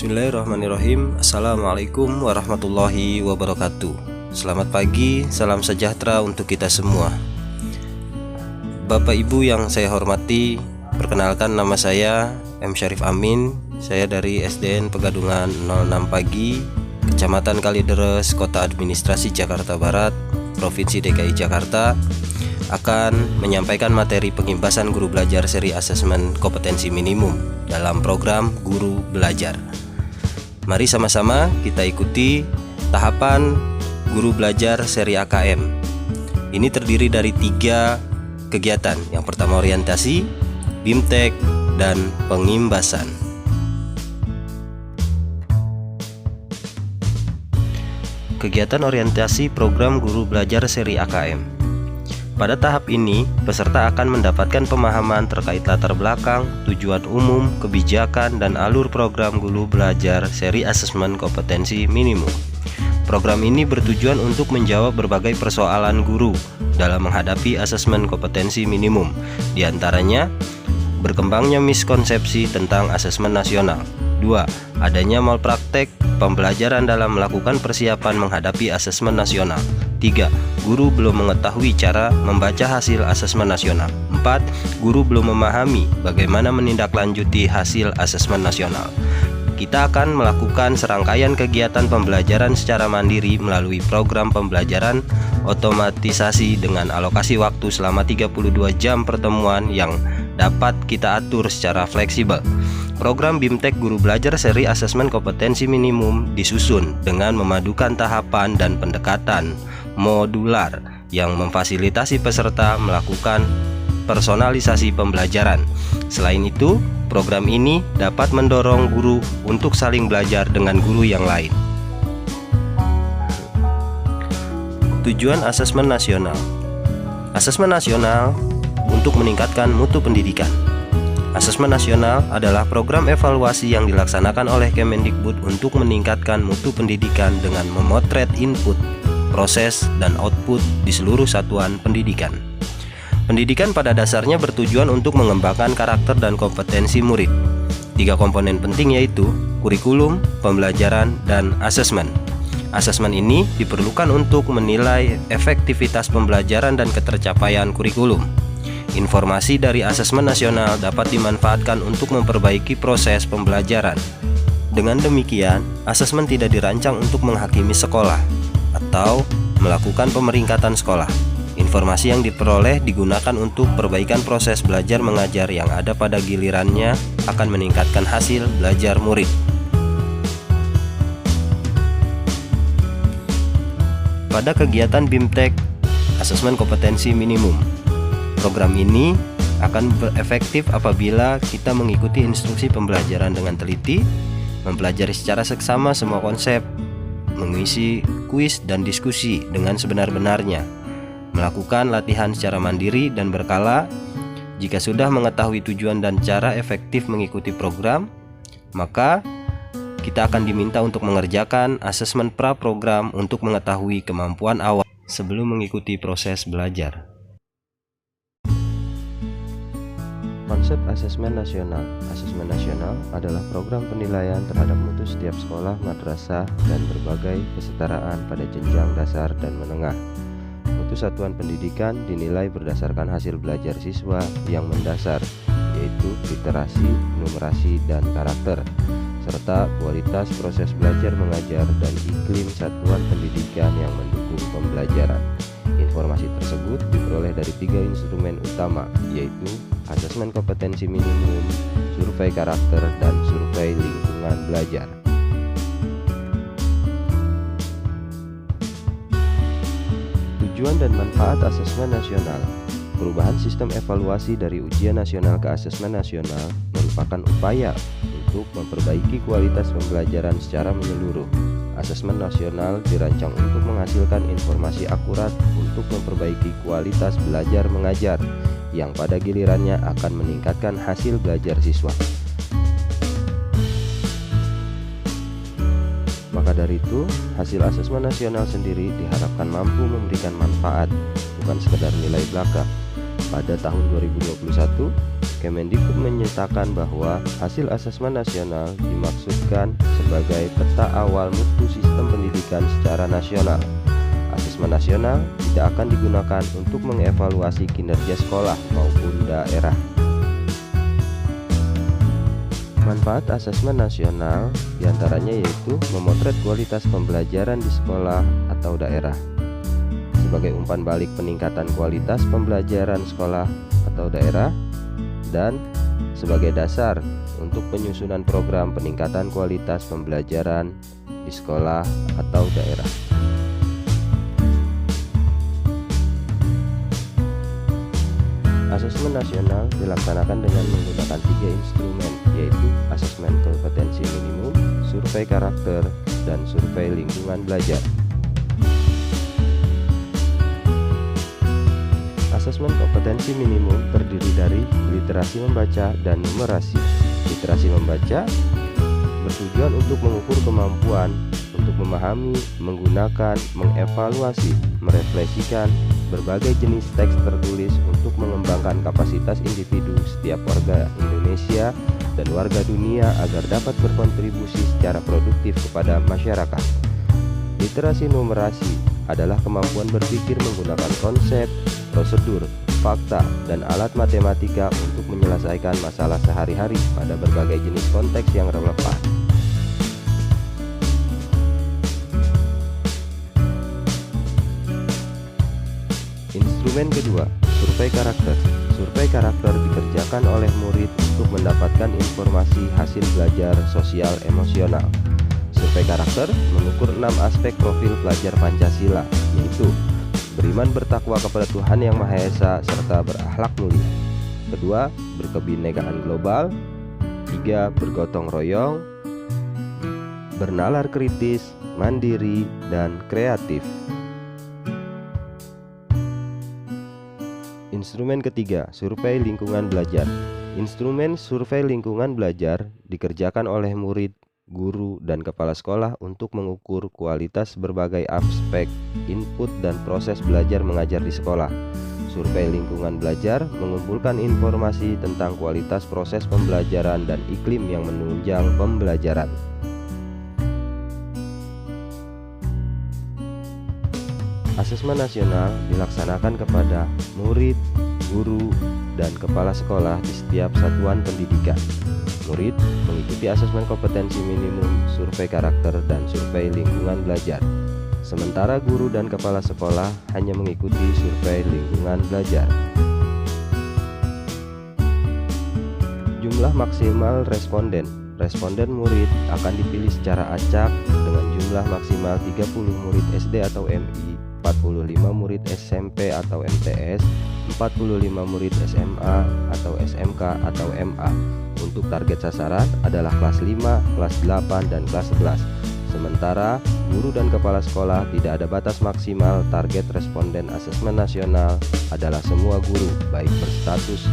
Bismillahirrahmanirrahim. Assalamualaikum warahmatullahi wabarakatuh. Selamat pagi, salam sejahtera untuk kita semua. Bapak Ibu yang saya hormati, perkenalkan nama saya M. Syarif Amin. Saya dari SDN Pegadungan 06 Pagi, Kecamatan Kalideres, Kota Administrasi Jakarta Barat, Provinsi DKI Jakarta, akan menyampaikan materi pengimbasan guru belajar seri asesmen kompetensi minimum dalam program Guru Belajar. Mari sama-sama kita ikuti tahapan Guru Belajar seri AKM. Ini terdiri dari 3 kegiatan. Yang pertama orientasi, BIMTEK, dan pengimbasan. Kegiatan orientasi program Guru Belajar seri AKM. Pada tahap ini, peserta akan mendapatkan pemahaman terkait latar belakang, tujuan umum, kebijakan, dan alur program Guru Belajar seri asesmen kompetensi minimum. Program ini bertujuan untuk menjawab berbagai persoalan guru dalam menghadapi asesmen kompetensi minimum, di antaranya berkembangnya miskonsepsi tentang asesmen nasional. 2. Adanya malpraktek pembelajaran dalam melakukan persiapan menghadapi asesmen nasional. 3. Guru belum mengetahui cara membaca hasil asesmen nasional. 4. Guru belum memahami bagaimana menindaklanjuti hasil asesmen nasional. Kita akan melakukan serangkaian kegiatan pembelajaran secara mandiri melalui program pembelajaran otomatisasi dengan alokasi waktu selama 32 jam pertemuan yang dapat kita atur secara fleksibel. Program BIMTEK Guru Belajar seri asesmen kompetensi minimum disusun dengan memadukan tahapan dan pendekatan modular yang memfasilitasi peserta melakukan personalisasi pembelajaran. Selain itu, program ini dapat mendorong guru untuk saling belajar dengan guru yang lain. Tujuan asesmen nasional. Asesmen nasional untuk meningkatkan mutu pendidikan. Asesmen nasional adalah program evaluasi yang dilaksanakan oleh Kemendikbud untuk meningkatkan mutu pendidikan dengan memotret input, proses, dan output di seluruh satuan pendidikan. Pendidikan pada dasarnya bertujuan untuk mengembangkan karakter dan kompetensi murid. 3 komponen penting yaitu kurikulum, pembelajaran, dan asesmen. Asesmen ini diperlukan untuk menilai efektivitas pembelajaran dan ketercapaian kurikulum. Informasi dari asesmen nasional dapat dimanfaatkan untuk memperbaiki proses pembelajaran. Dengan demikian, asesmen tidak dirancang untuk menghakimi sekolah atau melakukan pemeringkatan sekolah. Informasi yang diperoleh digunakan untuk perbaikan proses belajar mengajar yang ada pada gilirannya akan meningkatkan hasil belajar murid. Pada kegiatan BIMTEK, asesmen kompetensi minimum, program ini akan efektif apabila kita mengikuti instruksi pembelajaran dengan teliti, mempelajari secara seksama semua konsep, mengisi kuis dan diskusi dengan sebenar-benarnya, melakukan latihan secara mandiri dan berkala. Jika sudah mengetahui tujuan dan cara efektif mengikuti program, maka kita akan diminta untuk mengerjakan asesmen pra-program untuk mengetahui kemampuan awal sebelum mengikuti proses belajar. Konsep asesmen nasional. Asesmen nasional adalah program penilaian terhadap mutu setiap sekolah, madrasah, dan berbagai kesetaraan pada jenjang dasar dan menengah. Mutu satuan pendidikan dinilai berdasarkan hasil belajar siswa yang mendasar, yaitu literasi, numerasi, dan karakter, serta kualitas proses belajar mengajar dan iklim satuan pendidikan yang mendukung pembelajaran. Informasi tersebut diperoleh dari 3 instrumen utama, yaitu asesmen kompetensi minimum, survei karakter, dan survei lingkungan belajar. Tujuan dan manfaat asesmen nasional. Perubahan sistem evaluasi dari ujian nasional ke asesmen nasional merupakan upaya untuk memperbaiki kualitas pembelajaran secara menyeluruh. Asesmen nasional dirancang untuk menghasilkan informasi akurat untuk memperbaiki kualitas belajar mengajar yang pada gilirannya akan meningkatkan hasil belajar siswa. Maka dari itu, hasil asesmen nasional sendiri diharapkan mampu memberikan manfaat, bukan sekedar nilai belaka. Pada tahun 2021, Kemendikbud menyatakan bahwa hasil asesmen nasional dimaksudkan sebagai peta awal mutu sistem pendidikan secara nasional. Asesmen nasional tidak akan digunakan untuk mengevaluasi kinerja sekolah maupun daerah. Manfaat asesmen nasional diantaranya yaitu memotret kualitas pembelajaran di sekolah atau daerah sebagai umpan balik peningkatan kualitas pembelajaran sekolah atau daerah, dan sebagai dasar untuk penyusunan program peningkatan kualitas pembelajaran di sekolah atau daerah. Asesmen nasional dilaksanakan dengan menggunakan 3 instrumen, yaitu asesmen kompetensi minimum, survei karakter, dan survei lingkungan belajar. Asesmen kompetensi minimum terdiri dari literasi membaca dan numerasi. Literasi membaca bertujuan untuk mengukur kemampuan untuk memahami, menggunakan, mengevaluasi, merefleksikan berbagai jenis teks tertulis untuk mengembangkan kapasitas individu setiap warga Indonesia dan warga dunia agar dapat berkontribusi secara produktif kepada masyarakat. Literasi numerasi adalah kemampuan berpikir menggunakan konsep, prosedur, fakta, dan alat matematika untuk menyelesaikan masalah sehari-hari pada berbagai jenis konteks yang relevan. Instrumen kedua, survei karakter. Survei karakter dikerjakan oleh murid untuk mendapatkan informasi hasil belajar sosial emosional. Survei karakter mengukur 6 aspek profil pelajar Pancasila, yaitu beriman bertakwa kepada Tuhan Yang Maha Esa serta berakhlak mulia. Kedua, berkebinekaan global. 3, bergotong royong, bernalar kritis, mandiri, dan kreatif. Instrumen ketiga, survei lingkungan belajar. Instrumen survei lingkungan belajar dikerjakan oleh murid, guru, dan kepala sekolah untuk mengukur kualitas berbagai aspek input dan proses belajar mengajar di sekolah. Survei lingkungan belajar mengumpulkan informasi tentang kualitas proses pembelajaran dan iklim yang menunjang pembelajaran. Asesmen nasional dilaksanakan kepada murid, guru, dan kepala sekolah di setiap satuan pendidikan. Murid mengikuti asesmen kompetensi minimum, survei karakter, dan survei lingkungan belajar. Sementara guru dan kepala sekolah hanya mengikuti survei lingkungan belajar. Jumlah maksimal responden. Responden murid akan dipilih secara acak dengan jumlah maksimal 30 murid SD atau MI, 45 murid SMP atau MTS, 45 murid SMA atau SMK atau MA. Untuk target sasaran adalah kelas 5, kelas 8, dan kelas 11. Sementara guru dan kepala sekolah tidak ada batas maksimal. Target responden asesmen nasional adalah semua guru, baik berstatus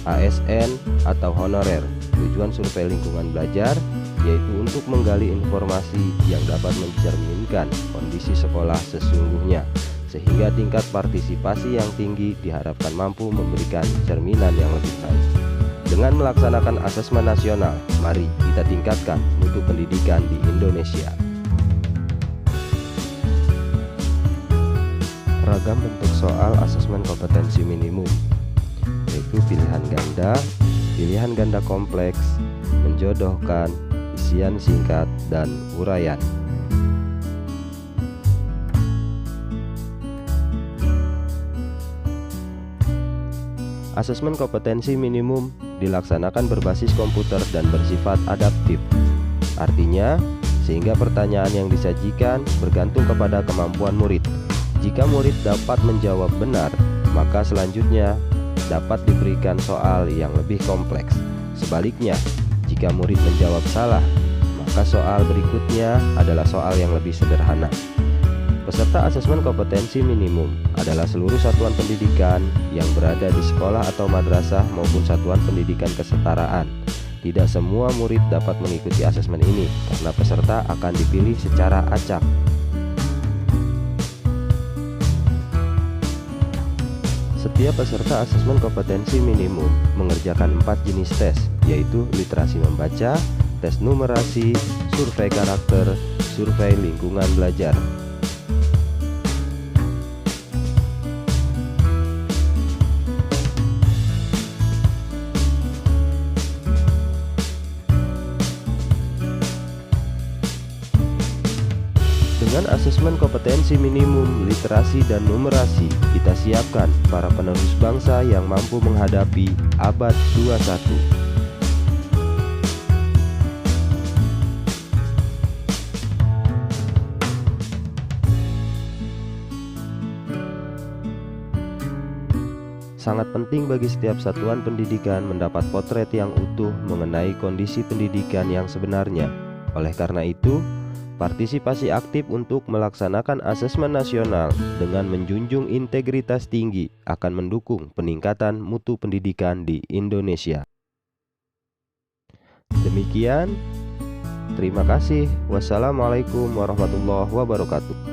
ASN atau honorer. Tujuan survei lingkungan belajar yaitu untuk menggali informasi yang dapat mencerminkan kondisi sekolah sesungguhnya, sehingga tingkat partisipasi yang tinggi diharapkan mampu memberikan cerminan yang lebih baik. Dengan melaksanakan asesmen nasional, mari kita tingkatkan mutu pendidikan di Indonesia. Ragam bentuk soal asesmen kompetensi minimum, yaitu pilihan ganda kompleks, menjodohkan, isian singkat, dan uraian. Asesmen kompetensi minimum dilaksanakan berbasis komputer dan bersifat adaptif. Artinya, sehingga pertanyaan yang disajikan bergantung kepada kemampuan murid. Jika murid dapat menjawab benar, maka selanjutnya dapat diberikan soal yang lebih kompleks. Sebaliknya, jika murid menjawab salah, maka soal berikutnya adalah soal yang lebih sederhana. Peserta asesmen kompetensi minimum adalah seluruh satuan pendidikan yang berada di sekolah atau madrasah maupun satuan pendidikan kesetaraan. Tidak semua murid dapat mengikuti asesmen ini karena peserta akan dipilih secara acak. Setiap peserta asesmen kompetensi minimum mengerjakan 4 jenis tes, yaitu literasi membaca, tes numerasi, survei karakter, survei lingkungan belajar. Dengan asesmen kompetensi minimum, literasi, dan numerasi, kita siapkan para penerus bangsa yang mampu menghadapi abad 21. Sangat penting bagi setiap satuan pendidikan mendapat potret yang utuh mengenai kondisi pendidikan yang sebenarnya. Oleh karena itu, partisipasi aktif untuk melaksanakan asesmen nasional dengan menjunjung integritas tinggi akan mendukung peningkatan mutu pendidikan di Indonesia. Demikian, terima kasih. Wassalamualaikum warahmatullahi wabarakatuh.